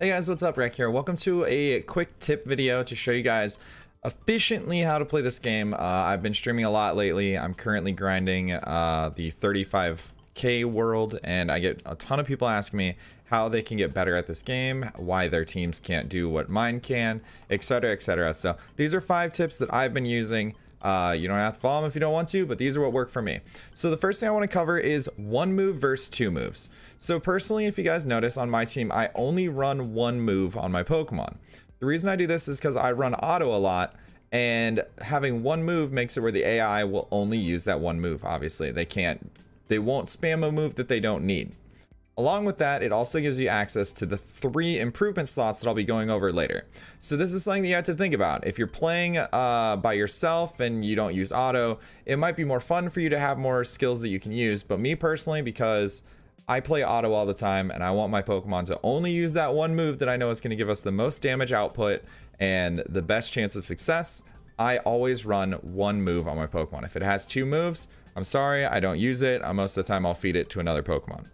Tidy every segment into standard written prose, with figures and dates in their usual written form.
Hey guys, what's up? Rek here. Welcome to a quick tip video to show you guys efficiently how to play this game. I've been streaming a lot lately. I'm currently grinding the 35k world, and I get a ton of people asking me how they can get better at this game, why their teams can't do what mine can, etc, etc. So these are 5 tips that I've been using. You don't have to follow them if you don't want to, but these are what work for me. So the first thing I want to cover is 1 move versus 2 moves. So personally, if you guys notice on my team, I only run 1 move on my Pokemon. The reason I do this is because I run auto a lot, and having 1 move makes it where the AI will only use that 1 move. Obviously, they won't spam a move that they don't need. Along with that, it also gives you access to the 3 improvement slots that I'll be going over later. So this is something that you have to think about. If you're playing by yourself and you don't use auto, it might be more fun for you to have more skills that you can use. But me personally, because I play auto all the time and I want my Pokemon to only use that 1 move that I know is going to give us the most damage output and the best chance of success, I always run 1 move on my Pokemon. If it has 2 moves, I'm sorry, I don't use it. Most of the time I'll feed it to another Pokemon.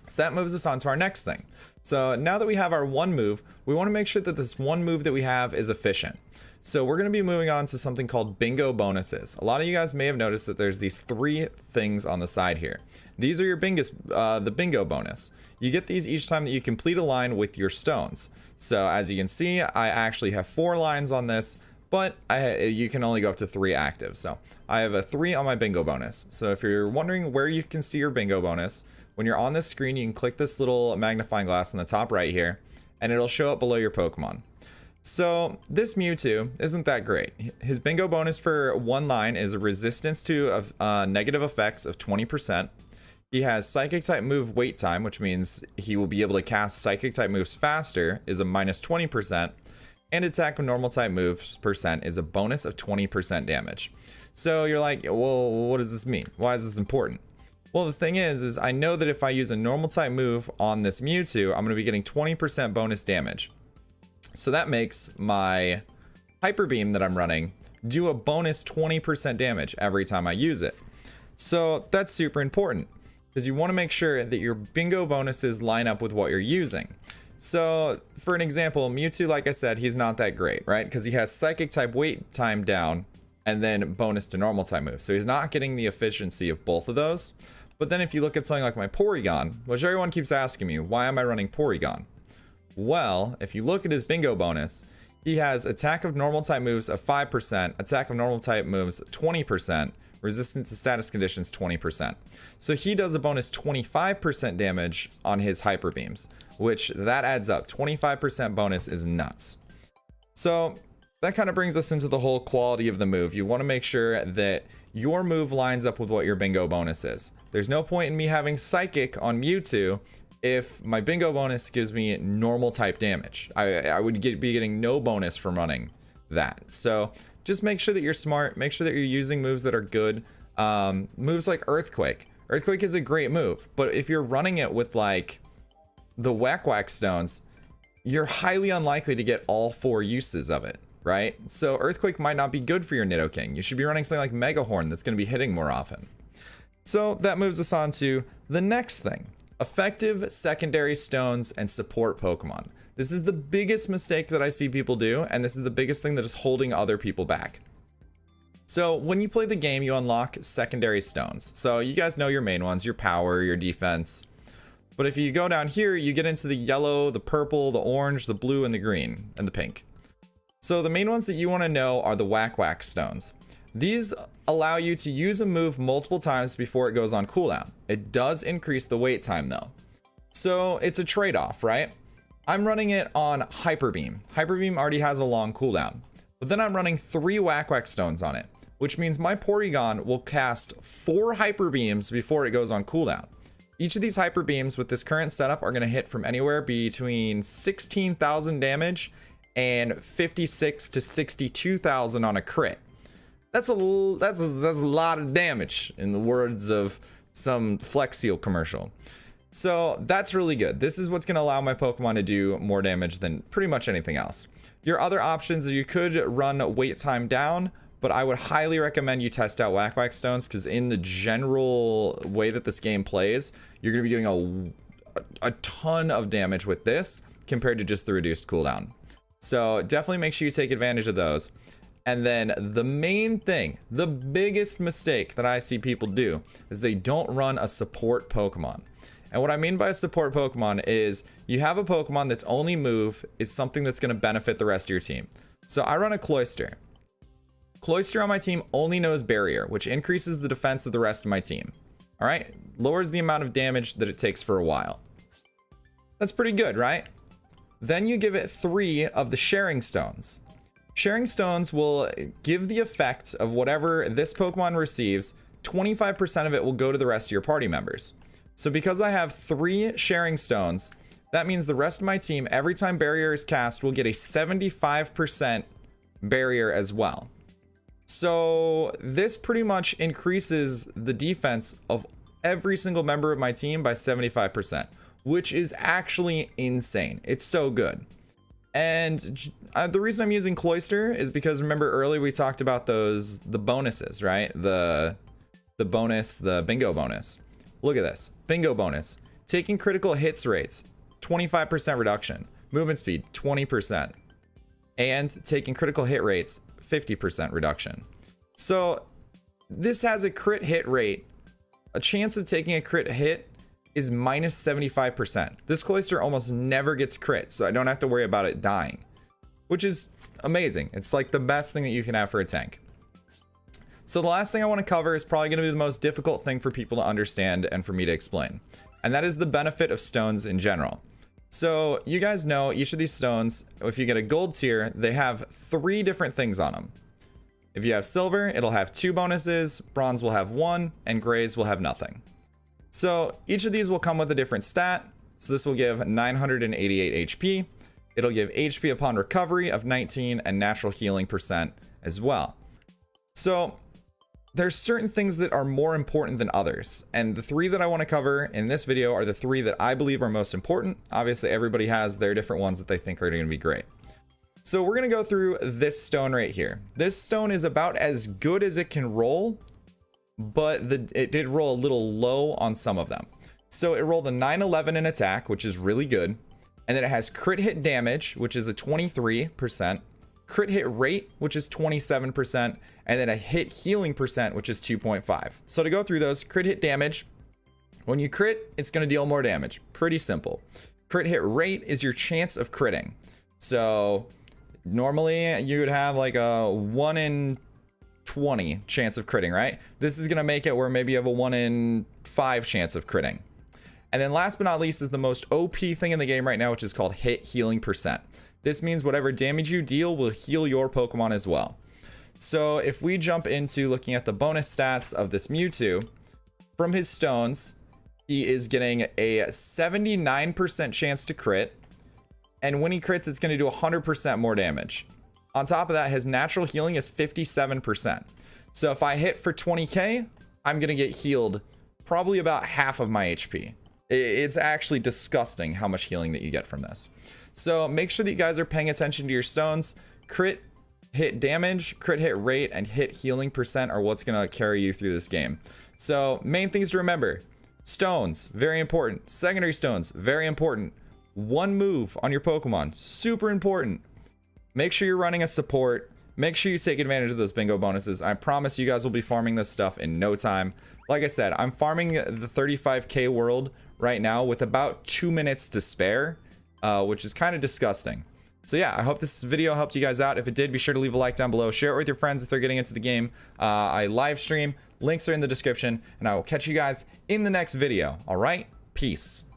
So that moves us on to our next thing. So now that we have our 1 move, we want to make sure that this 1 move that we have is efficient. So we're going to be moving on to something called bingo bonuses. A lot of you guys may have noticed that there's these 3 things on the side here. These are your the bingo bonus. You get these each time that you complete a line with your stones. So as you can see, I actually have 4 lines on this, but you can only go up to 3 active. So I have a 3 on my bingo bonus. So if you're wondering where you can see your bingo bonus, when you're on this screen, you can click this little magnifying glass on the top right here, and it'll show up below your Pokemon. So this Mewtwo isn't that great. His bingo bonus for 1 line is a resistance to negative effects of 20%. He has psychic type move wait time, which means he will be able to cast psychic type moves faster, is a minus 20%. And attack with normal type moves percent is a bonus of 20% damage. So you're like, well, what does this mean? Why is this important? Well, the thing is I know that if I use a normal type move on this Mewtwo, I'm going to be getting 20% bonus damage. So that makes my Hyper Beam that I'm running do a bonus 20% damage every time I use it. So that's super important because you want to make sure that your bingo bonuses line up with what you're using. So for an example, Mewtwo, like I said, he's not that great, right? Because he has psychic type wait time down and then bonus to normal type move. So he's not getting the efficiency of both of those. But then if you look at something like my Porygon, which everyone keeps asking me, why am I running Porygon? Well, if you look at his bingo bonus, he has attack of normal type moves of 5%, attack of normal type moves 20%, resistance to status conditions 20%. So he does a bonus 25% damage on his Hyper Beams, which that adds up. 25% bonus is nuts. So that kind of brings us into the whole quality of the move. You want to make sure that your move lines up with what your bingo bonus is. There's no point in me having Psychic on Mewtwo if my bingo bonus gives me normal type damage. I would be getting no bonus from running that. So just make sure that you're smart. Make sure that you're using moves that are good. Moves like Earthquake. Earthquake is a great move, but if you're running it with like the Whack Whack stones, you're highly unlikely to get all 4 uses of it. Right? So Earthquake might not be good for your Nidoking. You should be running something like Megahorn that's going to be hitting more often. So that moves us on to the next thing. Effective secondary stones and support Pokemon. This is the biggest mistake that I see people do, and this is the biggest thing that is holding other people back. So when you play the game, you unlock secondary stones. So you guys know your main ones, your power, your defense. But if you go down here, you get into the yellow, the purple, the orange, the blue, and the green, and the pink. So the main ones that you want to know are the Whack Whack stones. These allow you to use a move multiple times before it goes on cooldown. It does increase the wait time though. So it's a trade-off, right? I'm running it on Hyper Beam. Hyper Beam already has a long cooldown. But then I'm running 3 Whack Whack stones on it, which means my Porygon will cast 4 Hyper Beams before it goes on cooldown. Each of these Hyper Beams with this current setup are going to hit from anywhere between 16,000 damage and 56 to 62,000 on a crit. That's a lot of damage in the words of some Flex Seal commercial. So that's really good. This is what's going to allow my Pokemon to do more damage than pretty much anything else. Your other options are you could run wait time down, but I would highly recommend you test out Whack Whack stones because in the general way that this game plays, you're going to be doing a ton of damage with this compared to just the reduced cooldown. So definitely make sure you take advantage of those. And then the main thing, the biggest mistake that I see people do is they don't run a support Pokemon. And what I mean by a support Pokemon is you have a Pokemon that's only move is something that's going to benefit the rest of your team. So I run a Cloyster. Cloyster on my team only knows Barrier, which increases the defense of the rest of my team. All right, lowers the amount of damage that it takes for a while. That's pretty good, right? Then you give it 3 of the Sharing Stones. Sharing Stones will give the effect of whatever this Pokemon receives, 25% of it will go to the rest of your party members. So because I have 3 Sharing Stones, that means the rest of my team, every time Barrier is cast, will get a 75% Barrier as well. So this pretty much increases the defense of every single member of my team by 75%, which is actually insane. It's so good. And the reason I'm using Cloyster is because remember earlier we talked about the bonuses, right? The bonus, the bingo bonus. Look at this, bingo bonus. Taking critical hits rates, 25% reduction. Movement speed, 20%. And taking critical hit rates, 50% reduction. So this has a crit hit rate. A chance of taking a crit hit is minus 75%. This Cloyster almost never gets crit, so I don't have to worry about it dying, which is amazing. It's like the best thing that you can have for a tank. So the last thing I want to cover is probably going to be the most difficult thing for people to understand and for me to explain, and that is the benefit of stones in general. So you guys know each of these stones, if you get a gold tier, they have 3 different things on them. If you have silver, it'll have 2 bonuses, bronze will have 1, and grays will have nothing. So each of these will come with a different stat. So this will give 988 HP. It'll give HP upon recovery of 19 and natural healing % as well. So there's certain things that are more important than others. And the 3 that I want to cover in this video are the 3 that I believe are most important. Obviously, everybody has their different ones that they think are going to be great. So we're going to go through this stone right here. This stone is about as good as it can roll, but it did roll a little low on some of them. So it rolled a 911 in attack, which is really good. And then it has crit hit damage, which is a 23%, crit hit rate, which is 27%, and then a hit healing %, which is 2.5. So to go through those, crit hit damage, when you crit, it's going to deal more damage. Pretty simple. Crit hit rate is your chance of critting. So normally you would have like a 1 in 20 chance of critting, right? This is going to make it where maybe you have a 1 in 5 chance of critting. And then last but not least is the most OP thing in the game right now, which is called hit healing %. This means whatever damage you deal will heal your Pokemon as well. So if we jump into looking at the bonus stats of this Mewtwo, from his stones, he is getting a 79% chance to crit. And when he crits, it's going to do 100% more damage. On top of that, his natural healing is 57%. So if I hit for 20k, I'm going to get healed probably about half of my HP. It's actually disgusting how much healing that you get from this. So make sure that you guys are paying attention to your stones. Crit hit damage, crit hit rate, and hit healing % are what's going to carry you through this game. So main things to remember: stones, very important. Secondary stones, very important. One move on your Pokemon, super important. Make sure you're running a support. Make sure you take advantage of those bingo bonuses. I promise you guys will be farming this stuff in no time. Like I said, I'm farming the 35k world right now with about 2 minutes to spare, which is kind of disgusting. So yeah, I hope this video helped you guys out. If it did, be sure to leave a like down below. Share it with your friends if they're getting into the game. I live stream. Links are in the description. And I will catch you guys in the next video. All right? Peace.